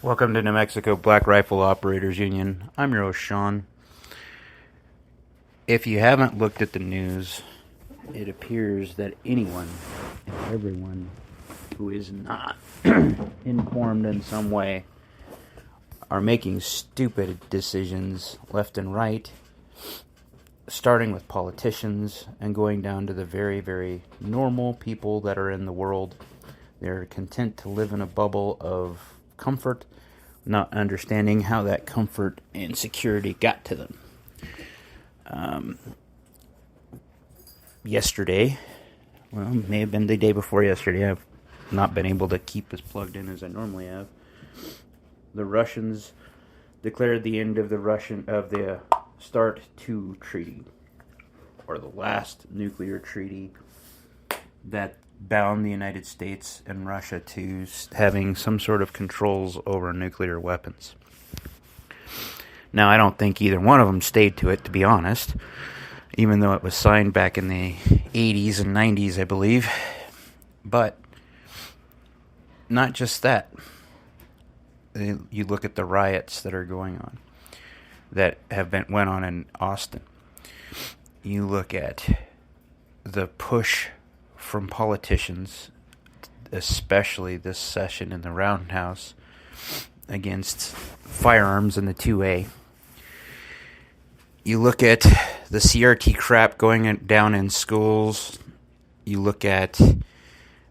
Welcome to New Mexico Black Rifle Operators Union. I'm your host, Sean. If you haven't looked at the news, it appears that anyone and everyone who is not informed in some way are making stupid decisions left and right, starting with politicians and going down to the very, very normal people that are in the world. They're content to live in a bubble of comfort, not understanding how that comfort and security got to them. Yesterday, well, may have been the day before yesterday, I've not been able to keep as plugged in as I normally have. The Russians declared the end of the START II treaty, or the last nuclear treaty that bound the United States and Russia to having some sort of controls over nuclear weapons. Now, I don't think either one of them stayed to it, to be honest, even though it was signed back in the 80s and 90s, I believe. But not just that. You look at the riots that are going on, that went on in Austin. You look at the push from politicians, especially this session in the Roundhouse, against firearms in the 2A. You look at the CRT crap going down in schools. You look at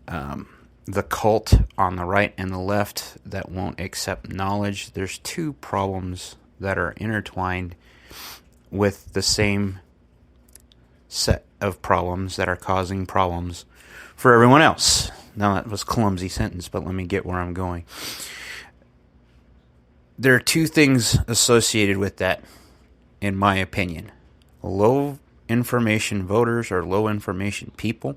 the cult on the right and the left that won't accept knowledge. There's two problems that are intertwined with the same set of problems that are causing problems for everyone else. Now, that was a clumsy sentence, but let me get where I'm going. There are two things associated with that, in my opinion. Low information voters or low information people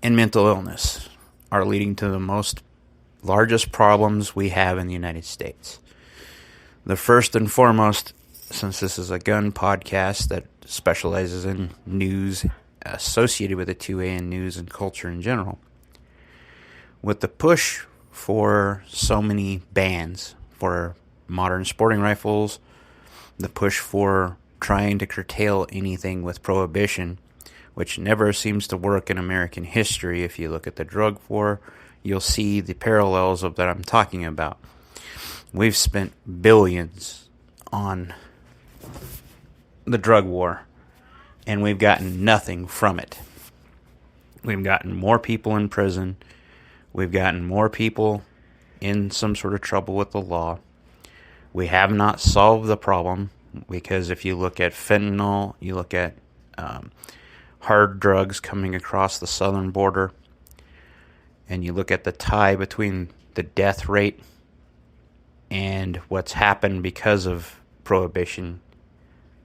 and mental illness are leading to the largest problems we have in the United States. The first and foremost, since this is a gun podcast that specializes in news associated with the 2A and news and culture in general, with the push for so many bans for modern sporting rifles, the push for trying to curtail anything with prohibition, which never seems to work in American history. If you look at the drug war, you'll see the parallels of that I'm talking about. We've spent billions on the drug war, and we've gotten nothing from it. We've gotten more people in prison. We've gotten more people in some sort of trouble with the law. We have not solved the problem, because if you look at fentanyl, you look at hard drugs coming across the southern border, and you look at the tie between the death rate and what's happened because of prohibition,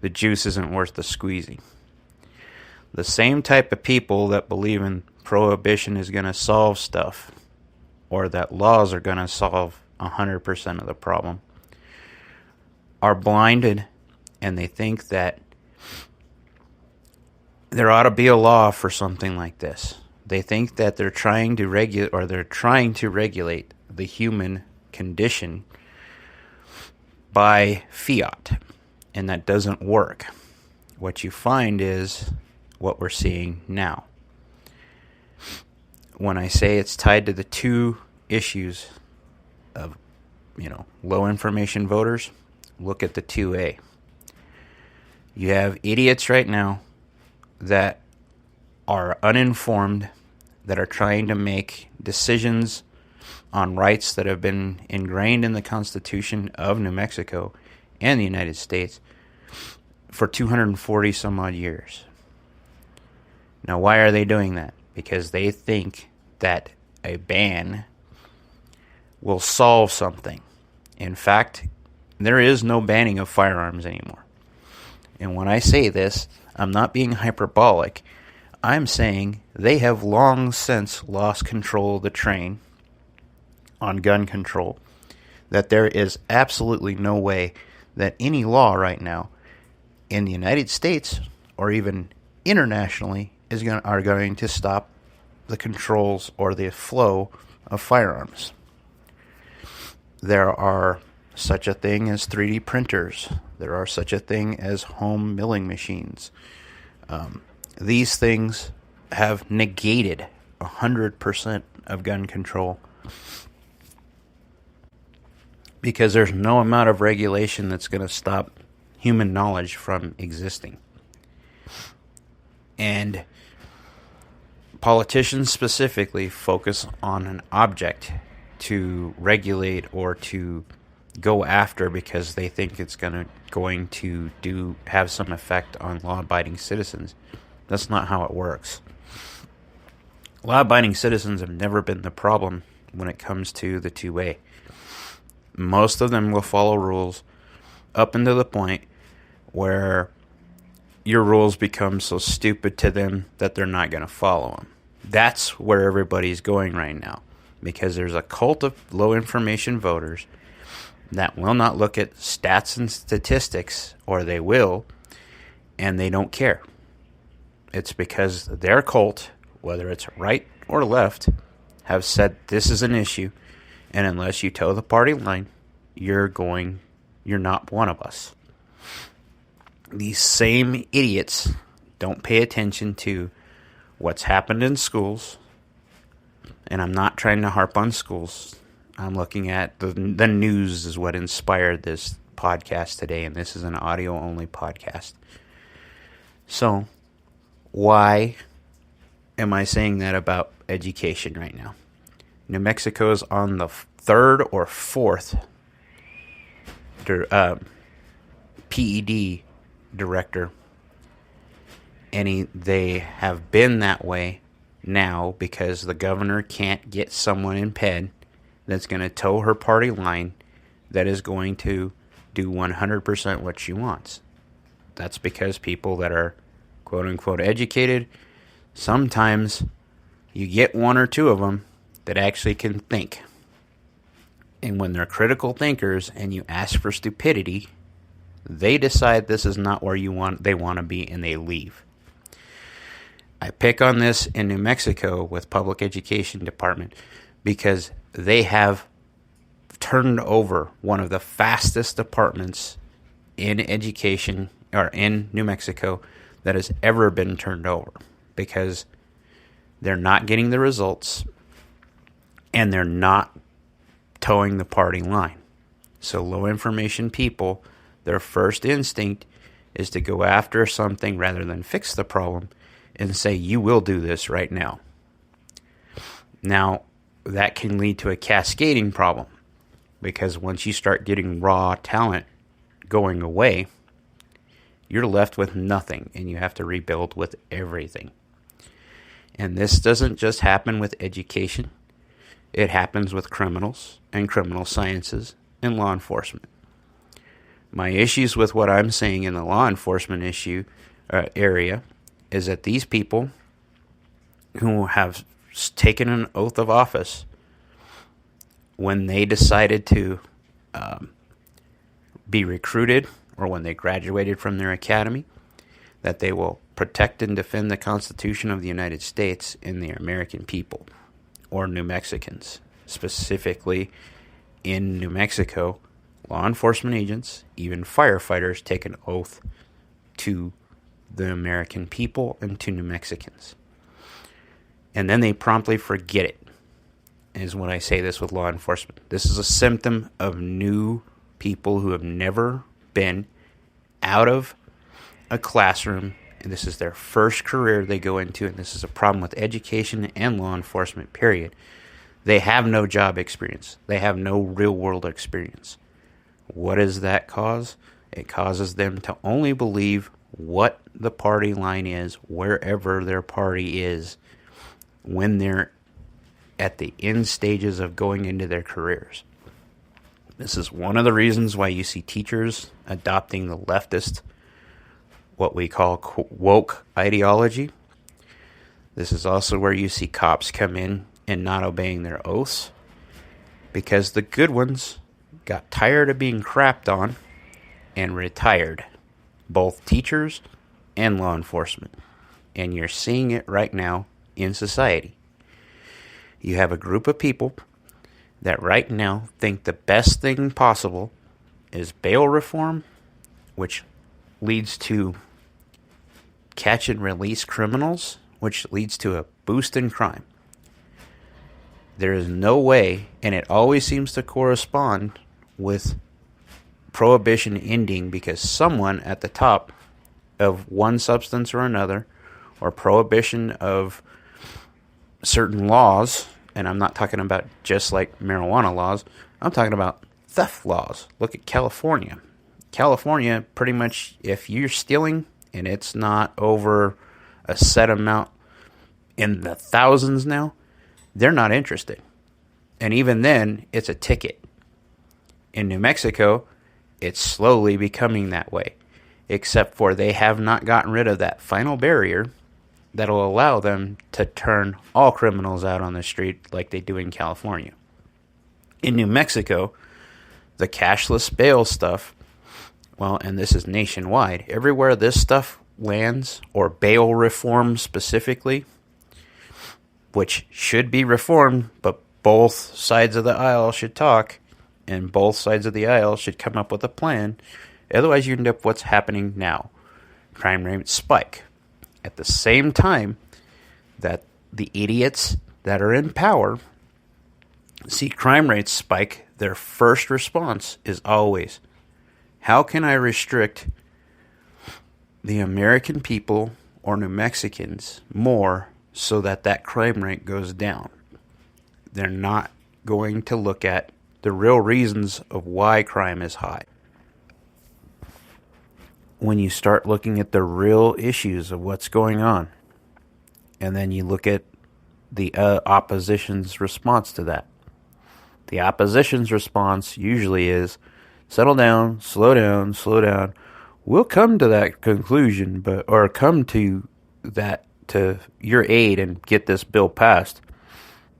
the juice isn't worth the squeezing. The same type of people that believe in prohibition is going to solve stuff, or that laws are going to solve 100% of the problem, are blinded, and they think that there ought to be a law for something like this. They think that they're trying to regulate the human condition by fiat, and that doesn't work. What you find is what we're seeing now. When I say it's tied to the two issues of, low information voters, look at the 2A. You have idiots right now that are uninformed, that are trying to make decisions on rights that have been ingrained in the Constitution of New Mexico and the United States for 240 some odd years. Now, why are they doing that? Because they think that a ban will solve something. In fact, there is no banning of firearms anymore. And when I say this, I'm not being hyperbolic. I'm saying they have long since lost control of the train on gun control. That there is absolutely no way that any law right now in the United States or even internationally are going to stop the controls or the flow of firearms. there are such a thing as 3D printers. There are such a thing as home milling machines. These things have negated 100% of gun control because there's no amount of regulation that's going to stop human knowledge from existing. And politicians specifically focus on an object to regulate or to go after because they think it's going to have some effect on law-abiding citizens. That's not how it works. Law-abiding citizens have never been the problem when it comes to the 2A. Most of them will follow rules up until the point where your rules become so stupid to them that they're not going to follow them. That's where everybody's going right now, because there's a cult of low information voters that will not look at stats and statistics, or they will, and they don't care. It's because their cult, whether it's right or left, have said this is an issue, and unless you toe the party line, you're not one of us. These same idiots don't pay attention to what's happened in schools, and I'm not trying to harp on schools. I'm looking at the news is what inspired this podcast today, and this is an audio-only podcast. So, why am I saying that about education right now? New Mexico is on the third or fourth PED director, and they have been that way now because the governor can't get someone in PED that's going to toe her party line, that is going to do 100% what she wants. That's because people that are quote-unquote educated, sometimes you get one or two of them that actually can think. And when they're critical thinkers and you ask for stupidity, they decide this is not where they want to be, and they leave. I pick on this in New Mexico with public education department because they have turned over one of the fastest departments in education, or in New Mexico, that has ever been turned over, because they're not getting the results and they're not towing the party line. So low information people, their first instinct is to go after something rather than fix the problem and say, you will do this right now. Now, that can lead to a cascading problem, because once you start getting raw talent going away, you're left with nothing, and you have to rebuild with everything. And this doesn't just happen with education. It happens with criminals and criminal sciences and law enforcement. My issues with what I'm saying in the law enforcement area is that these people who have taken an oath of office, when they decided to be recruited, or when they graduated from their academy, that they will protect and defend the Constitution of the United States and the American people, or New Mexicans. Specifically, in New Mexico, law enforcement agents, even firefighters, take an oath to the American people and to New Mexicans. And then they promptly forget it, is when I say this with law enforcement. This is a symptom of new people who have never been out of a classroom, and this is their first career they go into, and this is a problem with education and law enforcement, period. They have no job experience. They have no real-world experience. What does that cause? It causes them to only believe what the party line is, wherever their party is, when they're at the end stages of going into their careers. This is one of the reasons why you see teachers adopting the leftist, what we call woke ideology. This is also where you see cops come in and not obeying their oaths, because the good ones got tired of being crapped on and retired, both teachers and law enforcement. And you're seeing it right now in society. You have a group of people that right now think the best thing possible is bail reform, which leads to catch and release criminals, which leads to a boost in crime. There is no way, and it always seems to correspond with prohibition ending because someone at the top of one substance or another, or prohibition of certain laws, and I'm not talking about just like marijuana laws, I'm talking about theft laws. Look at California. California, pretty much, if you're stealing and it's not over a set amount in the thousands now, they're not interested. And even then, it's a ticket. In New Mexico, it's slowly becoming that way, except for they have not gotten rid of that final barrier that'll allow them to turn all criminals out on the street like they do in California. In New Mexico, the cashless bail stuff, well, and this is nationwide, everywhere this stuff lands, or bail reform specifically, which should be reformed, but both sides of the aisle should talk, and both sides of the aisle should come up with a plan. Otherwise, you end up what's happening now. Crime rates spike. At the same time that the idiots that are in power see crime rates spike, their first response is always, how can I restrict the American people or New Mexicans more so that that crime rate goes down? They're not going to look at the real reasons of why crime is high. When you start looking at the real issues of what's going on, and then you look at the opposition's response to that. The opposition's response usually is, settle down, slow down, slow down. We'll come to that conclusion, or come to your aid and get this bill passed.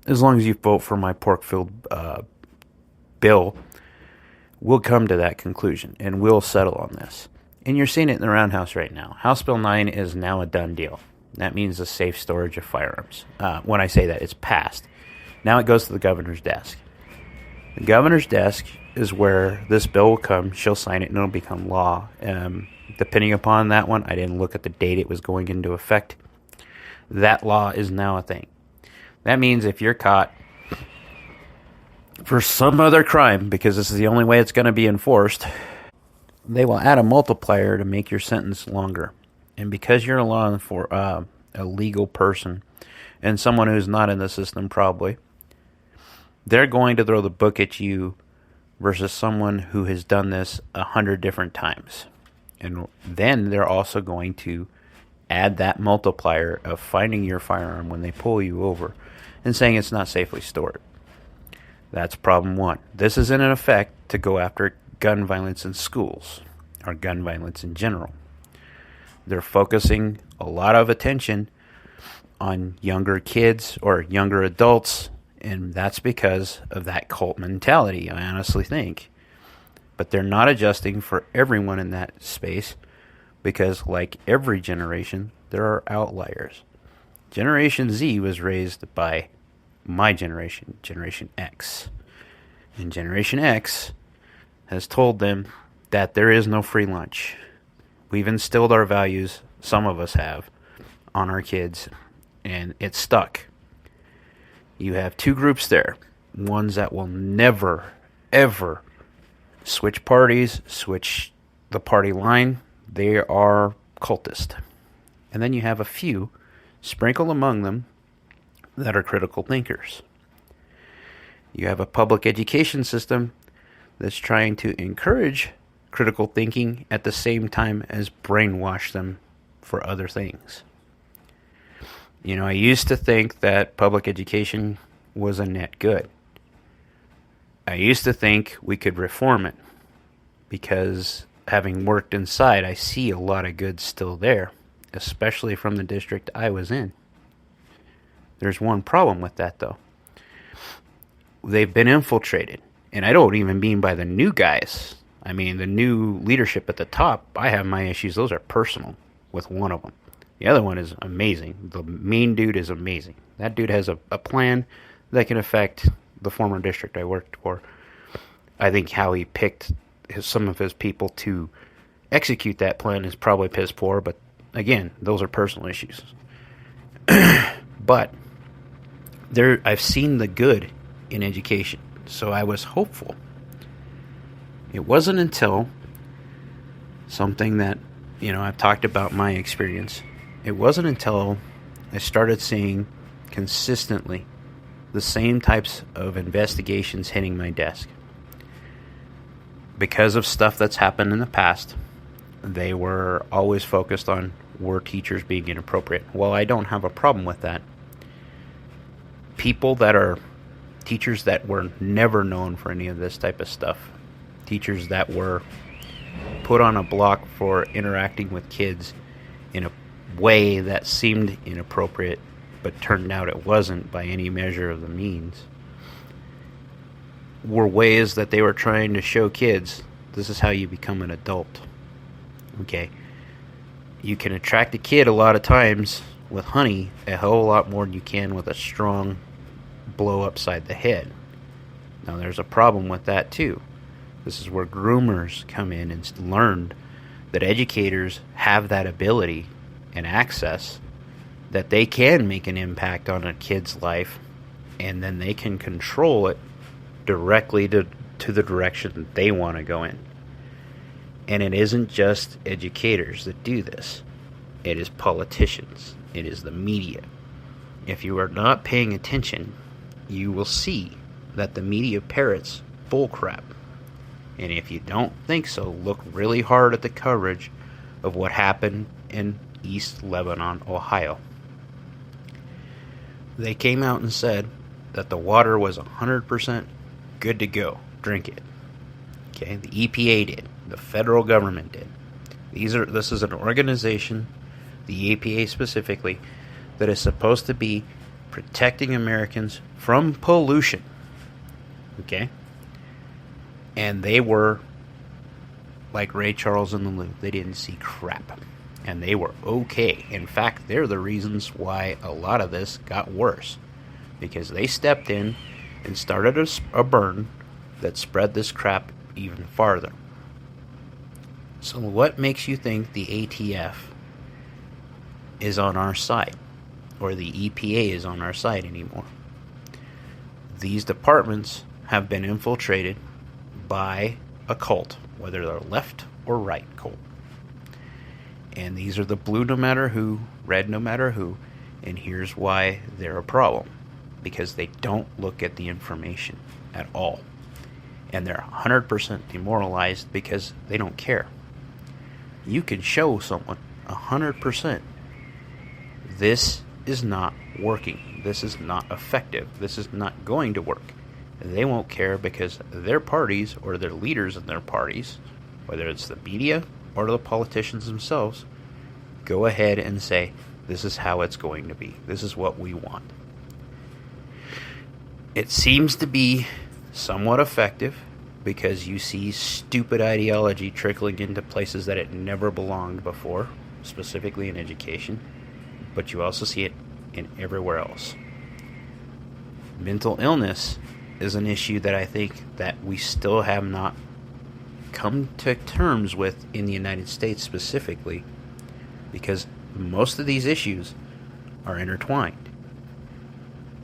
As long as you vote for my pork-filled bill, we'll come to that conclusion, and we'll settle on this. And you're seeing it in the Roundhouse right now. House Bill 9 is now a done deal. That means the safe storage of firearms. When I say that, it's passed. Now it goes to the governor's desk. The governor's desk is where this bill will come. She'll sign it, and it'll become law. Depending upon that one, I didn't look at the date it was going into effect. That law is now a thing. That means if you're caught for some other crime, because this is the only way it's going to be enforced, they will add a multiplier to make your sentence longer. And because you're a legal person, and someone who's not in the system probably, they're going to throw the book at you versus someone who has done this 100 different times. And then they're also going to add that multiplier of finding your firearm when they pull you over and saying it's not safely stored. That's problem one. This is in effect to go after gun violence in schools, or gun violence in general. They're focusing a lot of attention on younger kids or younger adults, and that's because of that cult mentality, I honestly think. But they're not adjusting for everyone in that space, because like every generation, there are outliers. Generation Z was raised by my generation, Generation X. And Generation X has told them that there is no free lunch. We've instilled our values, some of us have, on our kids, and it's stuck. You have two groups there. Ones that will never, ever switch parties, switch the party line. They are cultist. And then you have a few sprinkled among them that are critical thinkers. You have a public education system that's trying to encourage critical thinking at the same time as brainwash them for other things. You know, I used to think that public education was a net good. I used to think we could reform it because having worked inside, I see a lot of good still there, especially from the district I was in. There's one problem with that, though. They've been infiltrated, and I don't even mean by the new guys. I mean, the new leadership at the top, I have my issues. Those are personal with one of them. The other one is amazing. The main dude is amazing. That dude has a plan that can affect the former district I worked for, I think how he picked some of his people to execute that plan is probably piss poor, but again, those are personal issues. But I've seen the good in education, so I was hopeful. It wasn't until something that, I've talked about my experience. It wasn't until I started seeing consistently the same types of investigations hitting my desk. Because of stuff that's happened in the past, they were always focused on, were teachers being inappropriate? Well, I don't have a problem with that. People that are teachers that were never known for any of this type of stuff, teachers that were put on a block for interacting with kids in a way that seemed inappropriate, but turned out it wasn't by any measure of the means, were ways that they were trying to show kids, this is how you become an adult. Okay? You can attract a kid a lot of times with honey a whole lot more than you can with a strong blow upside the head. Now there's a problem with that too. This is where groomers come in and learned that educators have that ability and access that they can make an impact on a kid's life, and then they can control it directly to the direction that they want to go in. And it isn't just educators that do this. It is politicians. It is the media. If you are not paying attention, you will see that the media parrots bullcrap. And if you don't think so, look really hard at the coverage of what happened in East Lebanon, Ohio. They came out and said that the water was 100% good to go. Drink it. Okay, the EPA did. The federal government did. This is an organization, the EPA specifically, that is supposed to be protecting Americans from pollution. Okay? And they were like Ray Charles in the Loop. They didn't see crap. And they were okay. In fact, they're the reasons why a lot of this got worse. Because they stepped in and started a burn that spread this crap even farther. So what makes you think the ATF is on our side? Or the EPA is on our side anymore? These departments have been infiltrated by a cult, whether they're left or right cult. And these are the blue no matter who, red no matter who, and here's why they're a problem. Because they don't look at the information at all. And they're 100% demoralized because they don't care. You can show someone 100% this is not working. This is not effective. This is not going to work. They won't care because their parties or their leaders in their parties, whether it's the media or the politicians themselves, go ahead and say, this is how it's going to be. This is what we want. It seems to be somewhat effective because you see stupid ideology trickling into places that it never belonged before, specifically in education, but you also see it in everywhere else. Mental illness is an issue that I think that we still have not come to terms with in the United States specifically, because most of these issues are intertwined.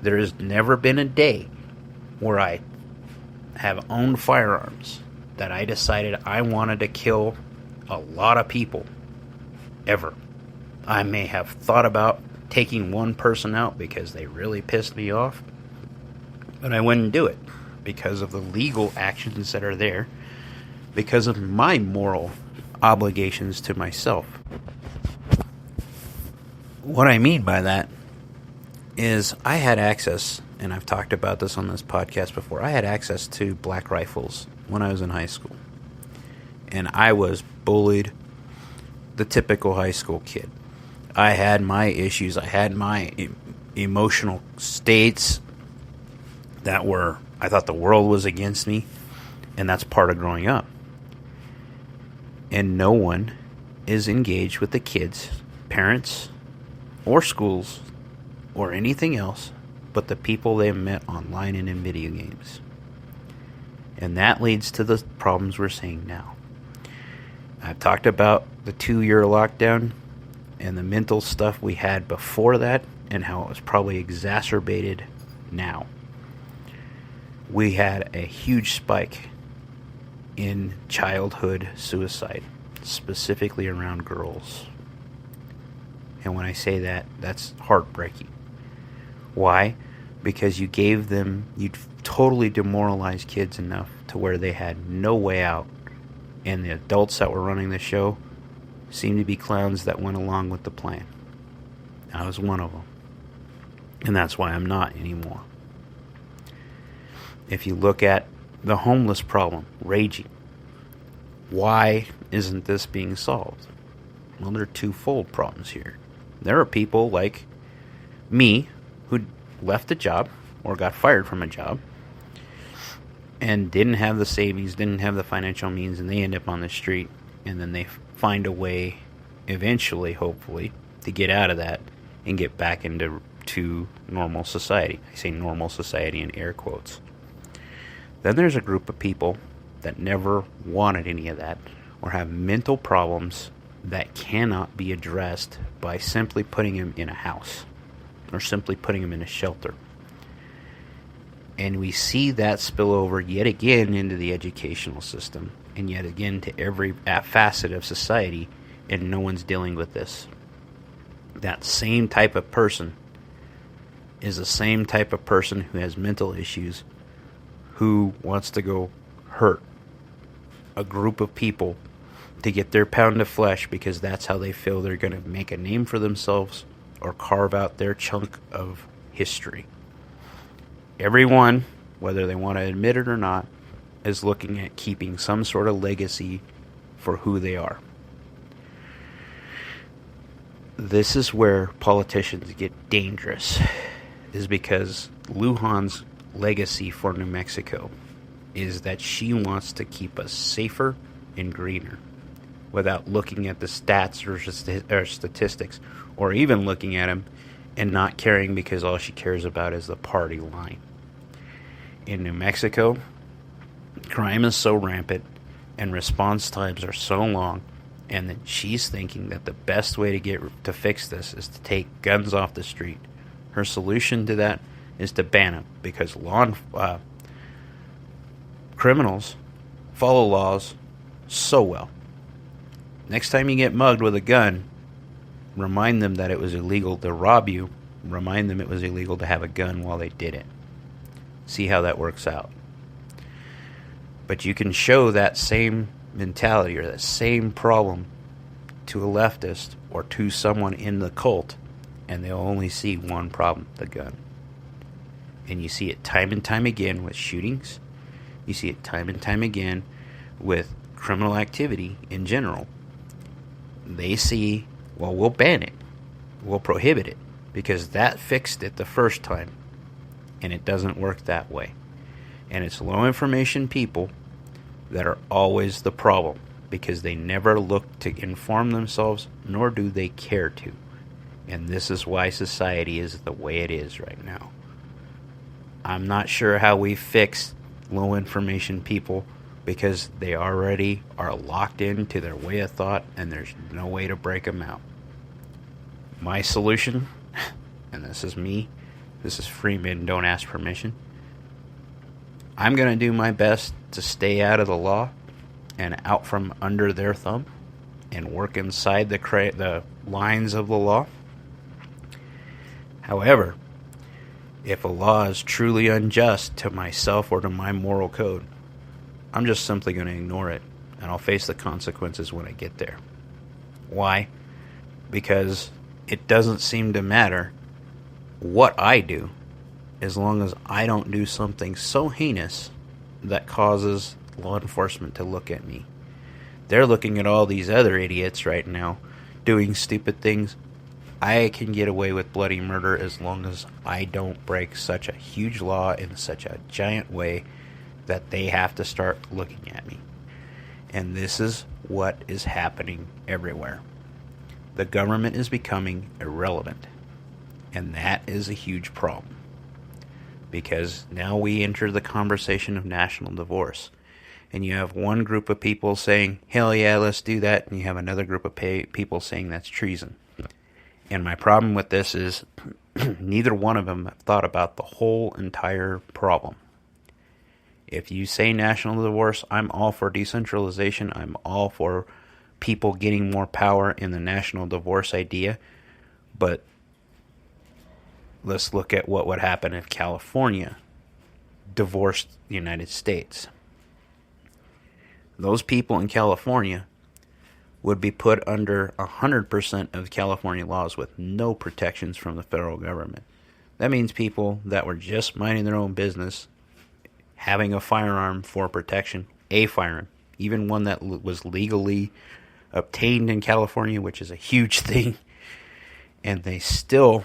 There has never been a day where I have owned firearms that I decided I wanted to kill a lot of people, ever. I may have thought about taking one person out because they really pissed me off, but I wouldn't do it because of the legal actions that are there, because of my moral obligations to myself. What I mean by that is I had access, and I've talked about this on this podcast before, I had access to black rifles when I was in high school. And I was bullied, the typical high school kid. I had my issues, I had my emotional states that were, I thought the world was against me, and that's part of growing up. And no one is engaged with the kids, parents, or schools, or anything else, but the people they've met online and in video games. And that leads to the problems we're seeing now. I've talked about the 2-year lockdown and the mental stuff we had before that and how it was probably exacerbated now. We had a huge spike in childhood suicide, specifically around girls. And when I say that, that's heartbreaking. Why? Because you totally demoralized kids enough to where they had no way out. And the adults that were running the show seemed to be clowns that went along with the plan. I was one of them. And that's why I'm not anymore. If you look at the homeless problem raging, why isn't this being solved? Well, there are twofold problems here. There are people like me who left a job or got fired from a job and didn't have the savings, didn't have the financial means, and they end up on the street, and then they find a way eventually, hopefully, to get out of that and get back into normal society. I say normal society in air quotes. Then there's a group of people that never wanted any of that or have mental problems that cannot be addressed by simply putting them in a house or simply putting them in a shelter. And we see that spill over yet again into the educational system and yet again to every facet of society, and no one's dealing with this. That same type of person is the same type of person who has mental issues, who wants to go hurt a group of people to get their pound of flesh because that's how they feel they're going to make a name for themselves or carve out their chunk of history. Everyone, whether they want to admit it or not, is looking at keeping some sort of legacy for who they are. This is where politicians get dangerous, is because Lujan's legacy for New Mexico is that she wants to keep us safer and greener without looking at the stats or statistics, or even looking at them and not caring because all she cares about is the party line. In New Mexico, crime is so rampant and response times are so long, and that she's thinking that the best way to fix this is to take guns off the street. Her solution to that is to ban them because criminals follow laws so well. Next time you get mugged with a gun, remind them that it was illegal to rob you. Remind them it was illegal to have a gun while they did it. See how that works out. But you can show that same mentality or that same problem to a leftist or to someone in the cult, and they'll only see one problem: the gun. And you see it time and time again with shootings. You see it time and time again with criminal activity in general. They see, well, we'll ban it. We'll prohibit it because that fixed it the first time. And it doesn't work that way. And it's low information people that are always the problem because they never look to inform themselves, nor do they care to. And this is why society is the way it is right now. I'm not sure how we fix low information people because they already are locked into their way of thought and there's no way to break them out. My solution, and this is me, this is Freeman, don't ask permission. I'm going to do my best to stay out of the law and out from under their thumb and work inside the lines of the law. However, if a law is truly unjust to myself or to my moral code, I'm just simply going to ignore it, and I'll face the consequences when I get there. Why? Because it doesn't seem to matter what I do as long as I don't do something so heinous that causes law enforcement to look at me. They're looking at all these other idiots right now doing stupid things. I can get away with bloody murder as long as I don't break such a huge law in such a giant way that they have to start looking at me. And this is what is happening everywhere. The government is becoming irrelevant. And that is a huge problem. because now we enter the conversation of national divorce. And you have one group of people saying, hell yeah, let's do that. And you have another group of people saying that's treason. And my problem with this is neither one of them have thought about the whole entire problem. If you say national divorce, I'm all for decentralization. I'm all for people getting more power in the national divorce idea. But let's look at what would happen if California divorced the United States. Those people in California would be put under 100% of California laws with no protections from the federal government. That means people that were just minding their own business, having a firearm for protection, a firearm, even one that was legally obtained in California, which is a huge thing, and they still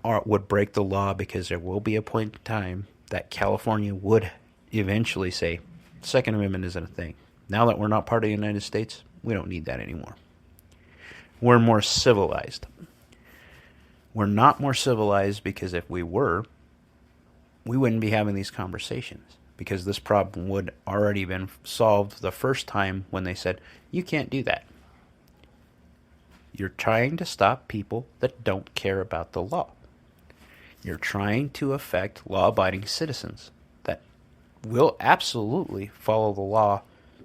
would break the law because there will be a point in time that California would eventually say, Second Amendment isn't a thing. Now that we're not part of the United States, we don't need that anymore. We're more civilized. We're not more civilized because if we were, we wouldn't be having these conversations, because this problem would already been solved the first time when they said, you can't do that. You're trying to stop people that don't care about the law. You're trying to affect law-abiding citizens that will absolutely follow the law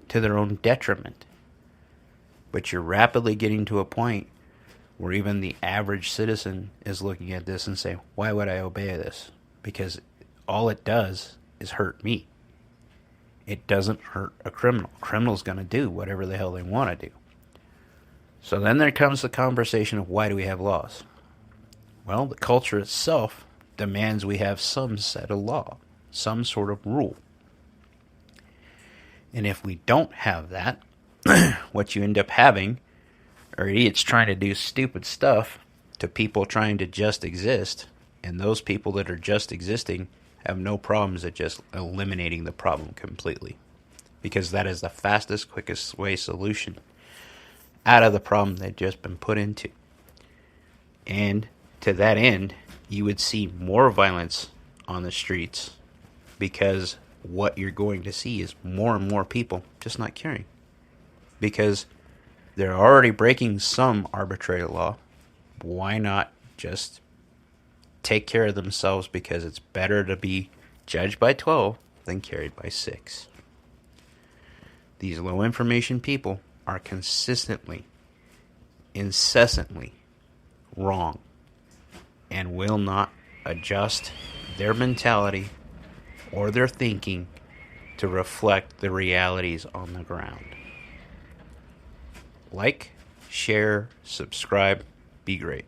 to their own detriment. But you're rapidly getting to a point where even the average citizen is looking at this and saying, why would I obey this? Because all it does is hurt me. It doesn't hurt a criminal. A criminal's going to do whatever the hell they want to do. So then there comes the conversation of why do we have laws? Well, the culture itself demands we have some set of law, some sort of rule. And if we don't have that, what you end up having are idiots trying to do stupid stuff to people trying to just exist, and those people that are just existing have no problems at just eliminating the problem completely, because that is the fastest, quickest way solution out of the problem they've just been put into. And to that end, you would see more violence on the streets, because what you're going to see is more and more people just not caring, because they're already breaking some arbitrary law. Why not just take care of themselves, because it's better to be judged by 12 than carried by 6. These low information people are consistently, incessantly wrong and will not adjust their mentality or their thinking to reflect the realities on the ground. Like, share, subscribe, be great.